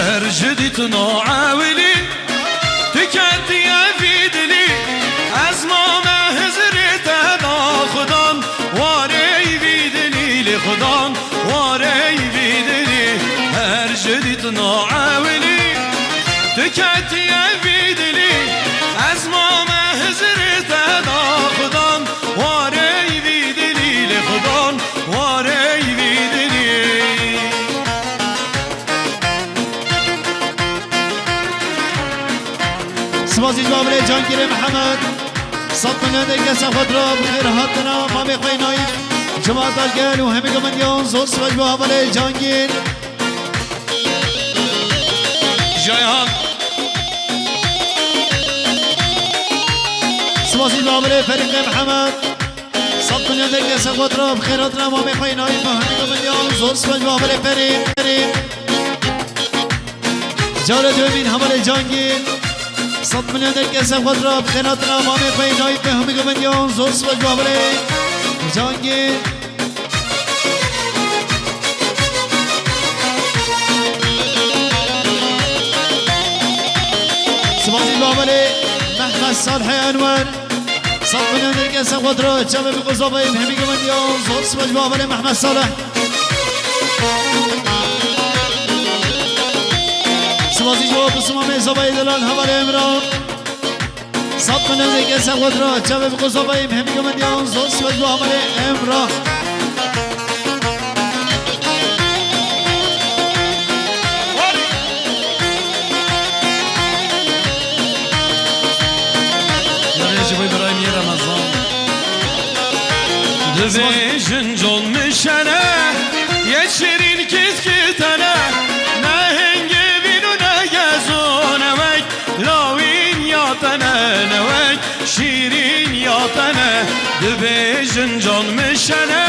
هر جديت نوعاولي تكدي في دلي أزما ما هزرت هذا خدان واري في دلي لخدان واري في دلي هر جديت نوعاولي تكدي في دلي أزما ما هزرت هذا خدان واري في دلي لخدان واري في دلي سبازی جواب ری جانگیر محمد صد من دیگه سخت را بخیر هاتنا ما میخوای نایب جماعت الگل و همه گمندیان زود سباز جواب ری جانگیر جایان سبازی جواب ری فریق محمد صد من دیگه سخت را بخیر هاتنا ما میخوای نایب و همه گمندیان زود سباز جواب ری فریق جار دومین همه جانگیر صد من دیگه سخت را بخیر هاتنا ما میخوای نایب و همه گمندیان زود سباز جواب ری جانگیر سبازی بابلی محمد صالح انور صد من دیگه سخت را جبه بقضابه همه گمندیان زود سباز بابلی محمد صالح سبازی جواب بسمام زبای دلال حواله امران صد من دیگه سخت را جبه بقضابه همه گمندیان زود سباز بابلی امران Dövejin con müşene Yeşirin kiskitene Ne henge binune gezunemek Lavin yatene nevek Şirin yatene Dövejin con müşene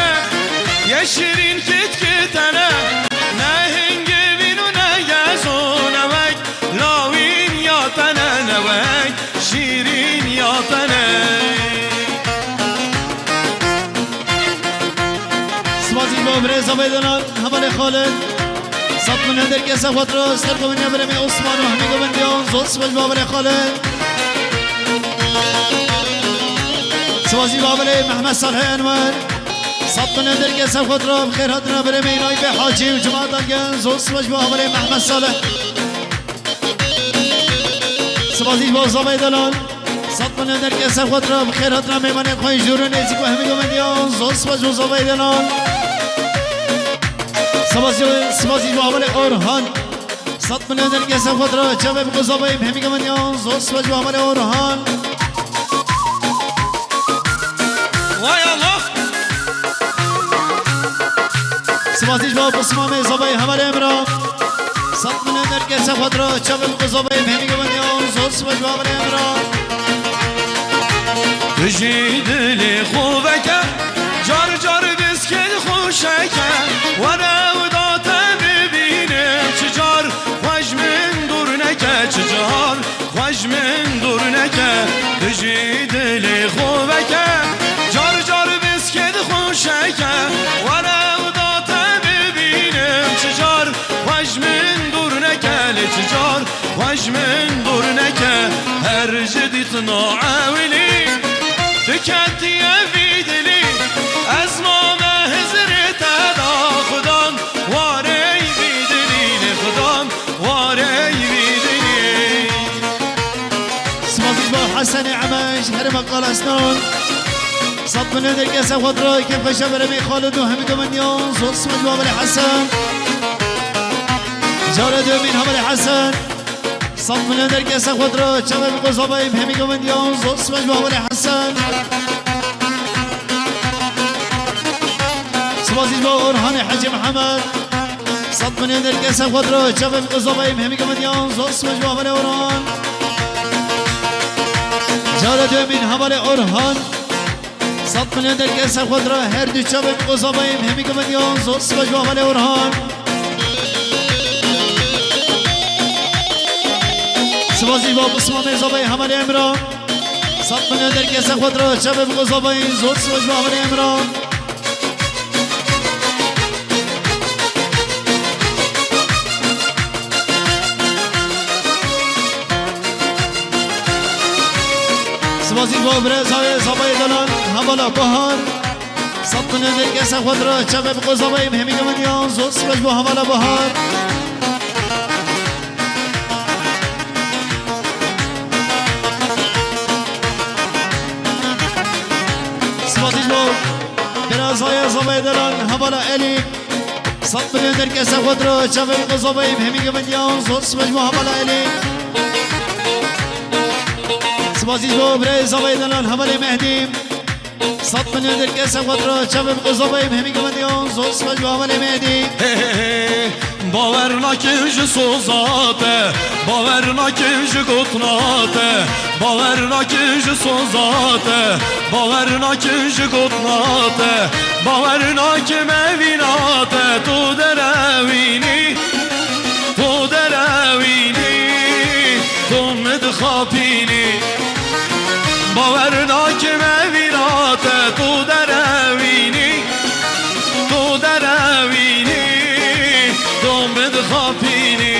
Yeşirin kiskitene Ne henge binune gezunemek Lavin yatene nevek Şirin yatene سبازی با برز آبیدنال همال خالد صد من هندر که سخوت را سر گمنیا برمی عثمان و همه گمندیان زود سباز با بر خالد سبازی با بر محمد صالح انور صد من هندر که سخوت را بخیر هاتنا برمی نایب حاجی و جماعت آنگن زود سباز با بر محمد صالح سبازی با زابیدنال صد من هندر که سخوت را بخیر هاتنا میمانه خواهی جورو نیزی و همه گمندیان زود سباز با زابیدنال سبازی جوابل اورهان صد من هندر که سخت را جواب قضابه همه گمندیان زود سباز جوابل اورهان وای الله سبازی جواب بسمام زبای همه امرا صد من هندر که سخت را جواب قضابه همه گمندیان زود سباز جوابل امرا تجي دلي خوبك جار جار بسكت خوشك وانا ودات ببينك چجار خوش من دورنك چجار خوش من دورنك تجي دلي خوبك جار جار بسكت خوشك وانا ودات ببينك چجار خوش من دورنك چجار خوش من دورنك هر جديت نوعاولي تكدي في دلي أزما ما هزرت هذا خدان واري في دلي لخدان واري في دلي سبازی با حسن عمش هرم قال اسنان صد من هندر که سخت را کم خشه برمی خالد و همه گمندیان زود سباز بابل حسن جار دومین همال حسن صد من هندر که سخت را جواب قضابه همه گمندیان زود سباز بابل حسن سبازی با اورهان حاجی محمد صد من هندر که سخت را جواب قضابه همه گمندیان زود سباز بابل اورهان جار دومین همال اورهان صد من هندر که سخت را هر دو جواب قضابه همه گمندیان زود سباز بابل اورهان سبازی با بسمام زبای همال امران صد من هندر که سخت را جواب قضابه زود سباز بابل امران با برزای زبای دلان حوالا بهار صد من درگس خود را چه بقضابای مهمی گمانیان زوز سمج با حوالا بهار سماتیج با برزای زبای دلان حوالا الی صد من درگس خود را چه بقضابای مهمی گمانیان زوز سمج با حوالا الی سبازیج با برای زبای دلان حوالی مهدیم صد من درگس خود را چه بقضابای مهمی گمانیان زوز سمج با حوالی مهدیم باور نکنج سوزاته باور نکنج گتناته باور نکنج سوزاته باور نکنج گتناته باور نکن مویناته تو دروینی تو دروینی تو مدخابینی باور نکن مویناته تو دروینی تو دروینی دومد خاپینی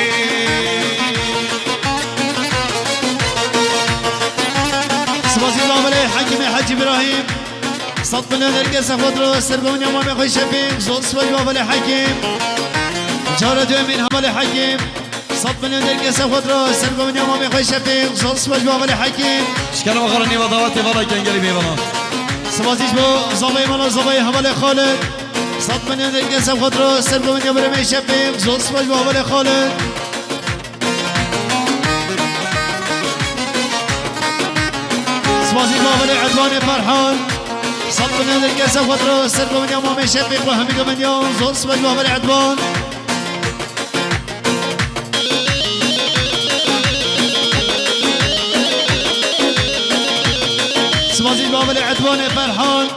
سبازی بابل حکیم حج ابراهیم صد من درگس خود را سرگون یمام خوش شفیم زود سباج بابل حکیم جارد امین حمال حکیم صد من درگس خود را سرگون یمام خوش شفیم زود سباج بابل حکیم شکر مخارنی و دعوت والا کنگلی میوانا سبازیش با زبای مالا زبای حمال خالد صد من درگس خود را سرگون یمام شفیم زود سباج بابل خالد سبازی بابل عدوان فرحان صد من درگس خود را سرگون یمام شفیم و همی گمانیان زود سباج بابل عدوان سبازی بابل عدوان فرحان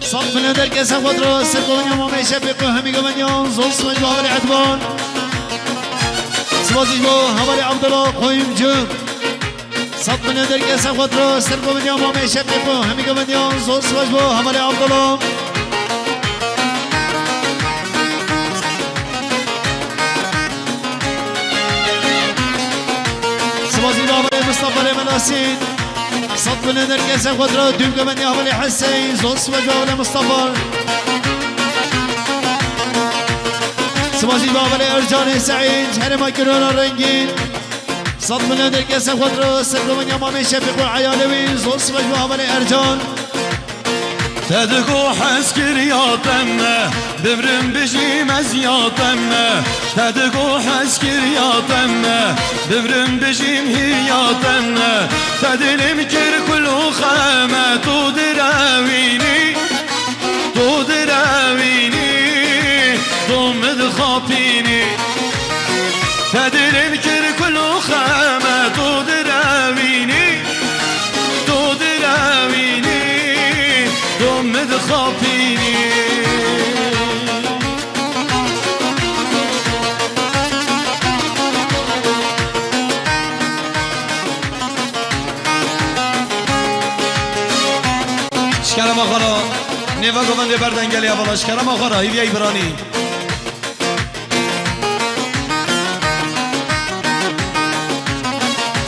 صد من درگس خود را سرگون یمام شفیم و همی گمانیان زود سباج بابل عدوان سبازی با حوال عبدالله قویم جم صد من درگس خود را سرگون یمام شفیم و همی گمانیان زود سباج با حوال عبدالله سبازی بابل مصطفى مناسین صد من درگس خود را دوم گمانی حوال حسین زود سباج بابل مصطفى سبازی بابل ارجان سعید هرما کرونا رنگین صد من درگس خود را سرگون یمام شفیق و عیالوی زود سباج بابل ارجان تدقو حسكر يا تمه بمرم بجيم يا تمه تدقو حسكر يا تمه بمرم بجيم هي يا تمه تدلم كر كل خامه تدراويني تدراويني ضمد خابيني تدلم كر كل خامه تدراويني تدراويني ضمد خابيني شکرم آخارا نیوا گوونده بردنگلی اولا شکرم آخارا هیوی ایبرانی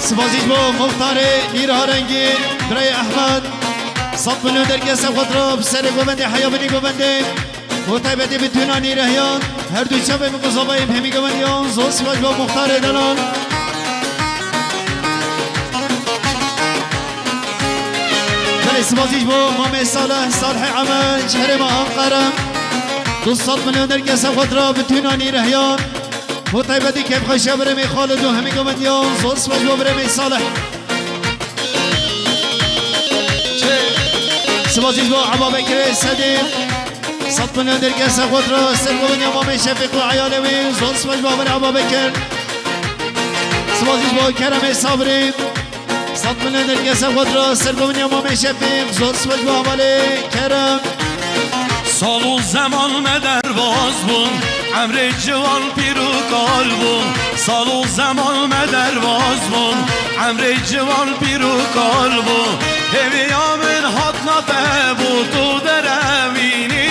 سبازیج با مختار نیرها رنگی برای احمد صد من درگس خود را بسر گوونده حیابنی گوونده و طیبتی بتونا نیرهیان هر دو شب مقصابه همی گوندیان زود سباج با مختار دلان سبازیج با مام صالح عمل شهر ما انقره 200 میلیون درگس خود را بتونانی رهیان و طیبتی که بخشه برمی خالد و همی گمدیان زود سباج با برمی صالح سبازیج با عبا بکر صدیق 100 میلیون درگس خود را سرگوین امام شفیق و عیالوی زود سباج با برمی عبا بکر سبازیج با کرم صابری 100 میلیون درگس خود را سرگوین امام شفیق زود سباج با عمال کرم سال و زمان مدرواز بون امر جوان پیر و کال بون سال و زمان مدرواز بون امر جوان پیر و کال بون هویامن هات نته بو تو درمینی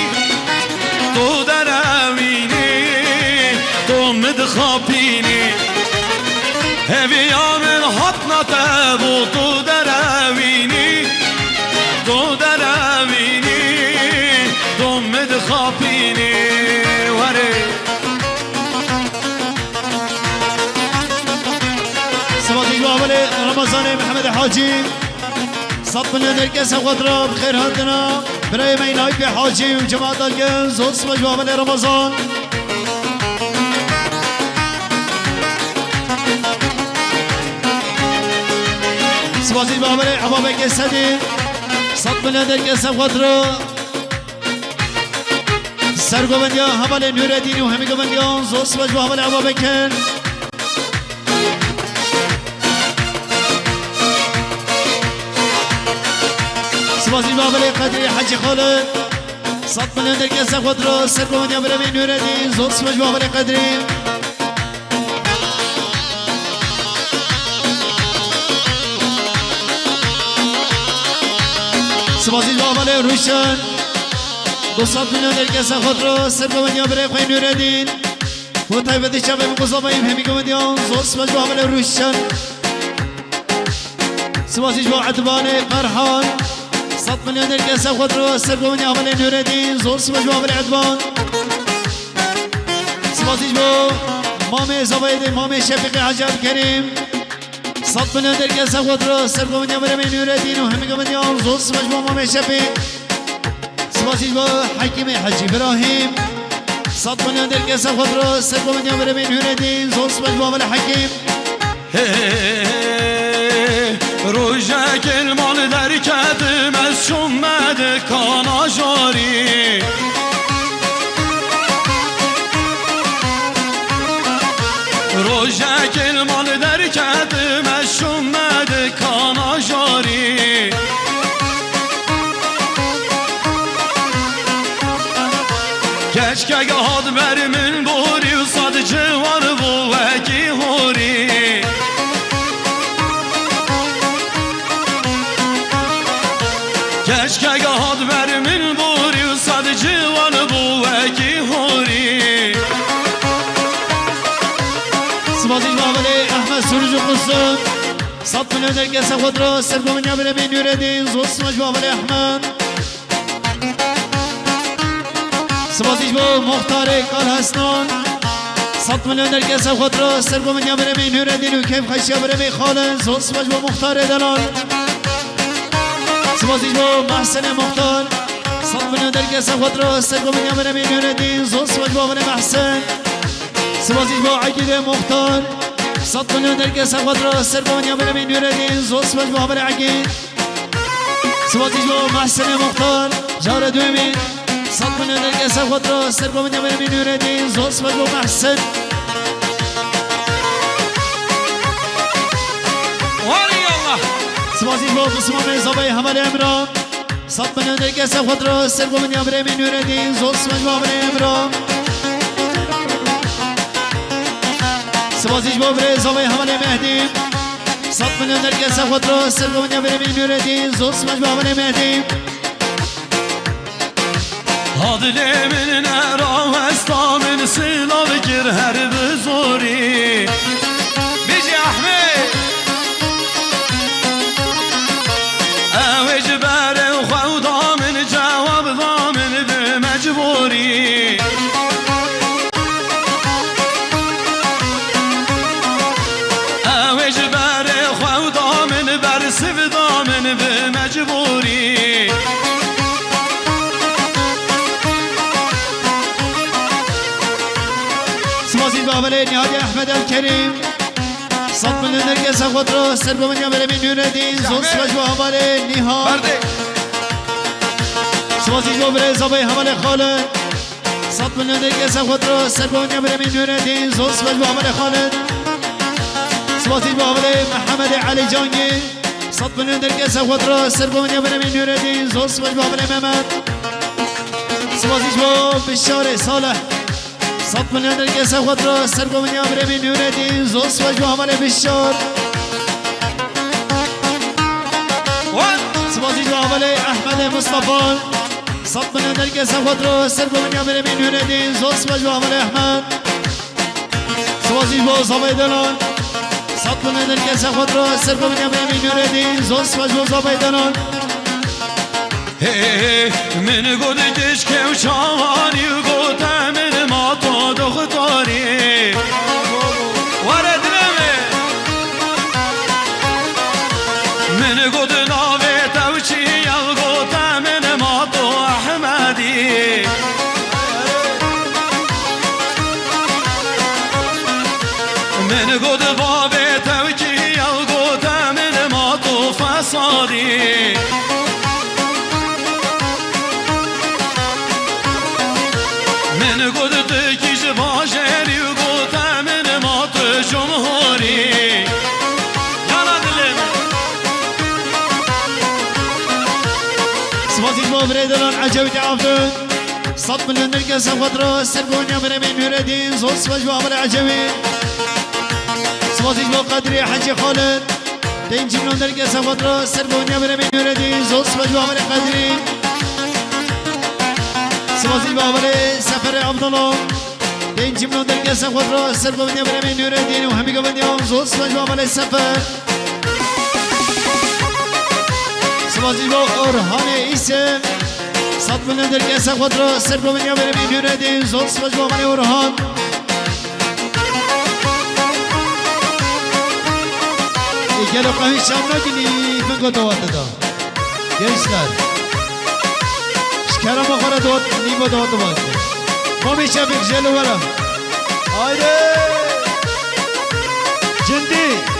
تو درمینی تو مدخابینی هویامن هات نته بو تو درمینی حاجی صد من درکس خود را بخیر هاتنا برای مینای به حاجی و جماعت الگن زوز و جوابل رمضان سوازی بابل عبابک سدی صد من درکس خود را سرگوبندیا حمل نوردینی و همی گوبندیان زوز و جوابل عبابکن سوازی بابل قدری حج خالد صد من درکس خود را سرگوبندیا برمی نوردین زوز و جوابل قدری سوازی بابل روشن 200 میلیون درکس خود را سرگوبندیا برای خوی نوردین و طیبتی شبه مقصابیم همی گوبندیان زوز و جوابل روشن سوازیش با عدبان قرحان 100 میلیون درکس خود را سرگوبندیا برای نوردین زوز و جوابل عدبان سوازیش با مام زباید مام شفیق عجب کریم 100 میلیون درکس خود را سرگوبندیا برای نوردین و همی گوبندیان زوز و جوابل مام شفیق سوازیش با حکیم حجی ابراهیم 100 میلیون درکس خود را سرگوبندیا برای نوردین زوز و جوابل حکیم روژه کلمان در کدم از شمد کانا جاری روژه کلمان در کدم از شمد کانا جاری کشکه هاد بر من بوری و صد جوار بو وکی هوری کشکه هاد بر من بوری و صد جوار بو وکی هوری سوازیش بابل احمد سروج و قصد 100 میلیون درکس خود را سرگوبندیا برای نوردین زوز و جوابل احمد سوازیش با مختار کال هستان 100 میلیون درکس خود را سرگوبندیا برای نوردین و کیف خشیا برای خالد زوز و با مختار دلال سوازیش با محسن مختار 100 میلیون درکس خود را سرگوبندیا برای نوردین زوز و با محسن سوازیش با عقید مختار 100 میلیون درکس خود را سرگوبندیا برای نوردین زوز و با عقید سوازیش با محسن مختار جار دومی 100 میلیون درکس خود را سرگوبندیا برای نوردین زوز و با محسن سوازیش با بسمان زبای حمل امران 100 میلیون درکس خود را سرگوبندیا برای نوردین زوز و با امران سوازیش با برای زبای حمل مهدی 100 میلیون درکس خود را سرگوبندیا برای نوردین زوز و با مهدی هادل من نرا هستا من سلاو گر هر بزوری بیجی احمد اوج بر خود من جواب ضامن بمجبوری اوج بر خود من بر سف ضامن بمجبوری سوازیش بابل نهاد احمد الکریم 100 میلیون درکس خود را سرگوبندیا برای نوردین زوز و جوابل نهاد سوازیش با برای زبای حمل خالد 100 میلیون درکس خود را سرگوبندیا برای نوردین زوز و جوابل خالد سوازیش با برای محمد علی جانگی 100 میلیون درکس خود را سرگوبندیا برای نوردین زوز و جوابل محمد سوازیش با بشار صالح 100 میلیون درکس خود را سرگوبندیا برای نوردین زوز و جوابل بشار سوازیش با احمد مصطفی 100 میلیون درکس خود را سرگوبندیا برای نوردین زوز و جوابل احمد سوازیش با زبای دلال 100 میلیون درکس خود را سرگوبندیا برای نوردین زوز و جوابل دلال من گودش که شاهانی گوته من ما تو دختاری ورد نمی من قد باب توکی یا قد من ما تو فسادی من قد تکیش باشری قد من ما تو جمهوری یالا دلم سبازی با بریدلان عجبی تعافن صد مليون نرقص خضرا سرقون يا مرمي نوردين زوج سواج وعمر عجبي سوازيج قدري حجي خالد دين جملون نرقص خضرا سرقون يا مرمي نوردين زوج سواج وعمر قدري سوازيج عمر سفر عبد الله دين جملون نرقص خضرا سرقون يا مرمي نوردين وهمي قبل يوم زوج سواج وعمر السفر سوازيج أورهان اسم صد من درگس خود را سر رو منیا بریم این یوردین زود سوج با من اورهان گلو قهوی شام نگینی فنگو دوات دا گرشتر شکرم بخوره دوات نیمو دوات دوات ما میشه بک جلو برم آیده جندی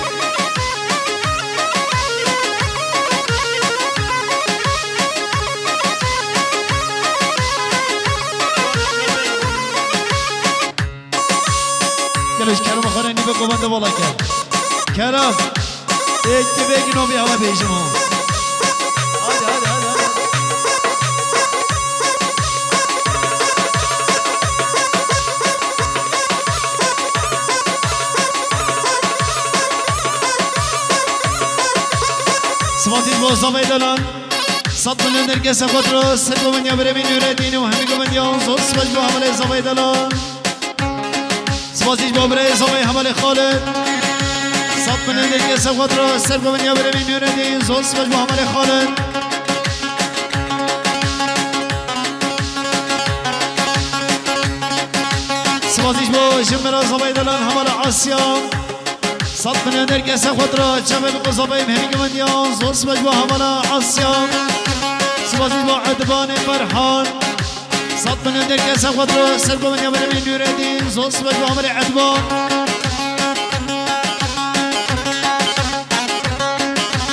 کرم خورنی به قومنده بالا کرد کرم یک که بگی نوبی همه پیشم هم هاده هاده هاده سماتیج با زمای دلان صد ملیون درگس خود را سر قومنیا برمین یوردین و همی قومنیا زود سمج با حمله زمای دلان سوازیج با برای زمای حمل خالد صد من دیگه سواد را سر با منیا برمین یوردین زود سوز با حمل خالد سوازیج با جمرا زمای دلان حمل آسیا صد من دیگه سواد را چمه بقو زمای مهمی منیا زود سوز با حمل آسیا سوازیج با عدبان فرحان صد من درگه سواد رو سر با من یا برمین یوردین زود سوج با عمر عدبان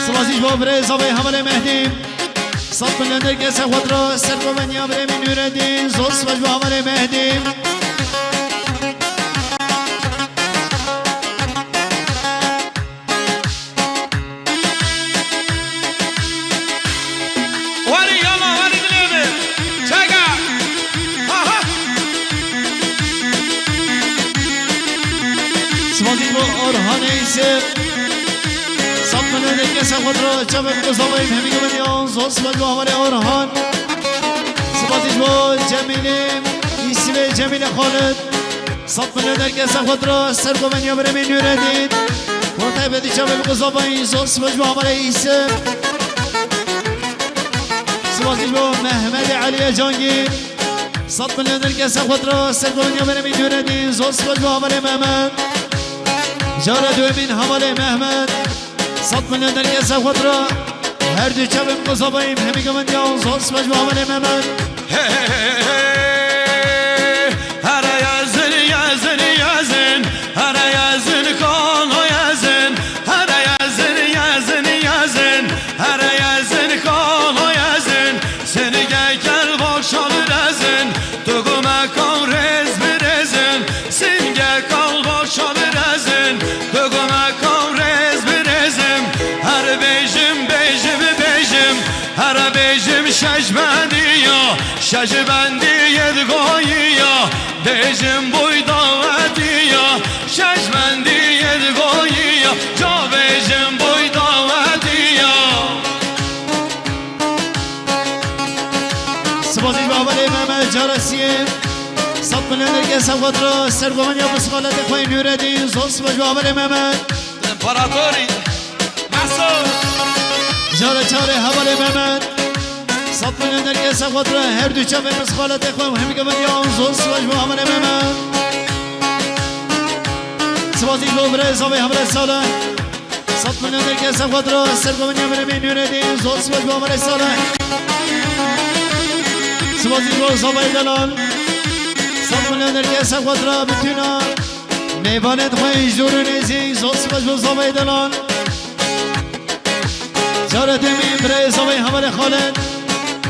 سوازیج با برای زبای حمل مهدی صد من درگه سواد رو سر با من یا برمین یوردین زود سوج با عمر مهدی أورهان يسير صد من الكاس خضرا شباب قصوي بهمي قبل زوز بجوا عمري أورهان صباتيش بو جميل يسير جميل خالد صد من الكاس خضرا سرقو من يبر من يردين ورتاي بدي شباب قصوي زوز بجوا عمري يسير صباتيش بو محمد علي جانجي صد من الكاس خضرا سرقو من يبر من يردين زوز بجوا عمري محمد جارة دومين حمالي محمد صد من درگه سخوت را هر دو چبم قصابایم همی گمن یا زوز مجموع حمالي محمد هر یزن یزن یزن هر یزن کالا یزن هر یزن یزن یزن هر یزن کالا یزن سنی گل باشال رزن تو گمکان رز برزن سنگه کال باشال رزن تو گمکان رز برزم هر بیجم بیجم بیجم هر بیجم شجبندی یا شجبندی یدگاهی یا بیجم بوی داوتی یا شجبندی یدگاهی یا جا بیجم بوی داوتی یا سبازی بابلی محمد جارسیه صد من درگه سخوت را سرگومن یا بسخالت خواه نوردین زوز بابلی محمد امپراتوری محصول جاره چاره حوالی محمد صد من درگه سخوت را هر دو چه بسخالت خواه همی گمن یا زوز بابلی محمد سبازی بابلی زاوی حمل ساله صد من درگه سخوت را سرگومن یا برمین نوردین زوز بابلی ساله سبازی بابلی زاوی دلال صد من درگه سخوت را بتونا میوانت خویش دور نیزی زوس باش و زاوی دلان جارت امین برای زاوی حمل خالد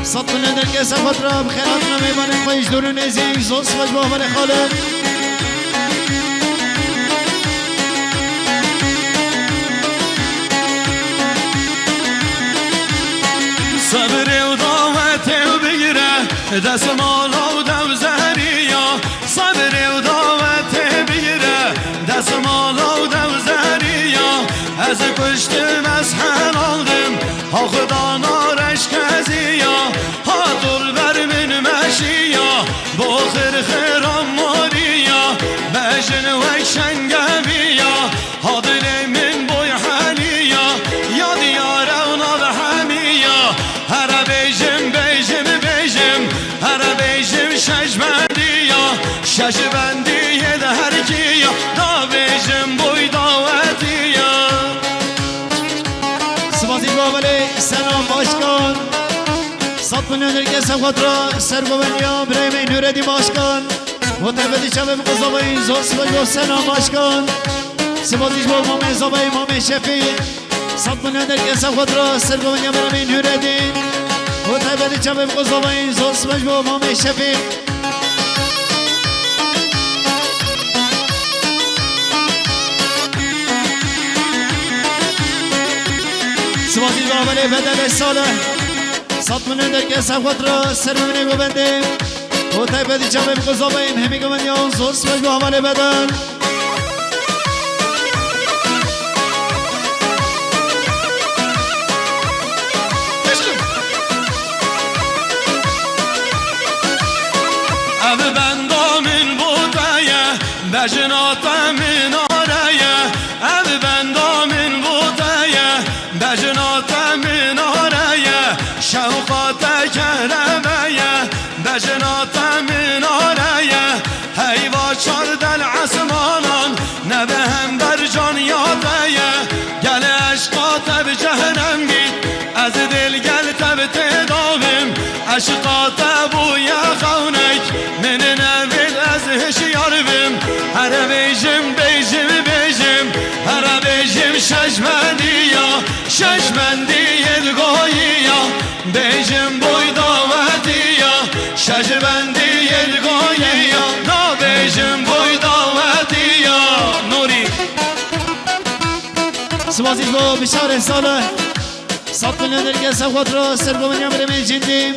صد من در کس خود را بخیراتنا میوانت خویش دور نیزی زوس باش و حمل خالد صبر و دعوت و بگیره دست مالا و دوزهریا صبر و دعوت بگیره دست مالا و دوزهریا از کشتم از حل آلدم ها خدا نارش کزیا ها دل بر من مشیا با خیر خیرم ماریا بجن و شنگه بیا ها دل من بوی حالیا یا دیاره و ناب همیا هر بیجم هر بیجم شش بندیا شش بندیه ده هر کیا دا بیجم بوی داوتیا سبازی بابلی سلام باشکن صد من در کس خود را سر ببنیا برای من نوردی باشکن و تبدی شبه مقضابه زوس باش سلام باشکن سبازیش با مامی زبای مامی شفی صد من در کس خود را سر ببنیا برای من نوردی و تبدی شبه مقضابه زوس باش با مامی شفی سبازی بابلی بدل ساله صد من در کس خود را سر ببنیم و بندیم و تبدی شبه مقضابه همی گمنیا زوس باش با عمل بدل بجنات من آریه اب بندا من بودیه بجنات من آریه شوقات کرمه بجنات من آریه هیوا چاردل عصمانان نبهم بر جان یادیه گل عشقات به جهنم گید از دل گل تب تداوم عشقات بوی خونک من نوید از هشیار بم هر بیجم شش بندی دگاهیا بیجم بوی داوتیا شش بندی دگاهیا نا بیجم بوی داوتیا نوری سبازی با بشار ساله صد من در کس خود را سر ببنیا برای جندیم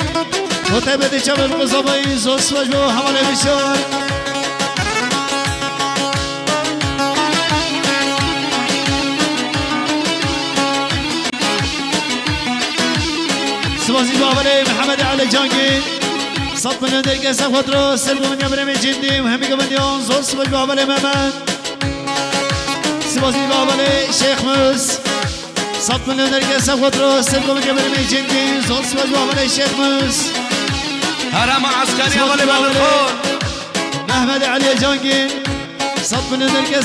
و تبدی شبه مقضابه زوس باش با حمل بشار سبازی بابلی محمد علی جانگی صد من در کس خود را سر ببنیا برای جندیم همی گمندیان زوس باش با بابلی محمد سبازی بابلی شیخ موس صد من در کس خود را سر ببنیا برای جندیم زوس باش با بابلی شیخ موس هرم عسکری اولی بابلی خور محمد علی جانگی صد من در کس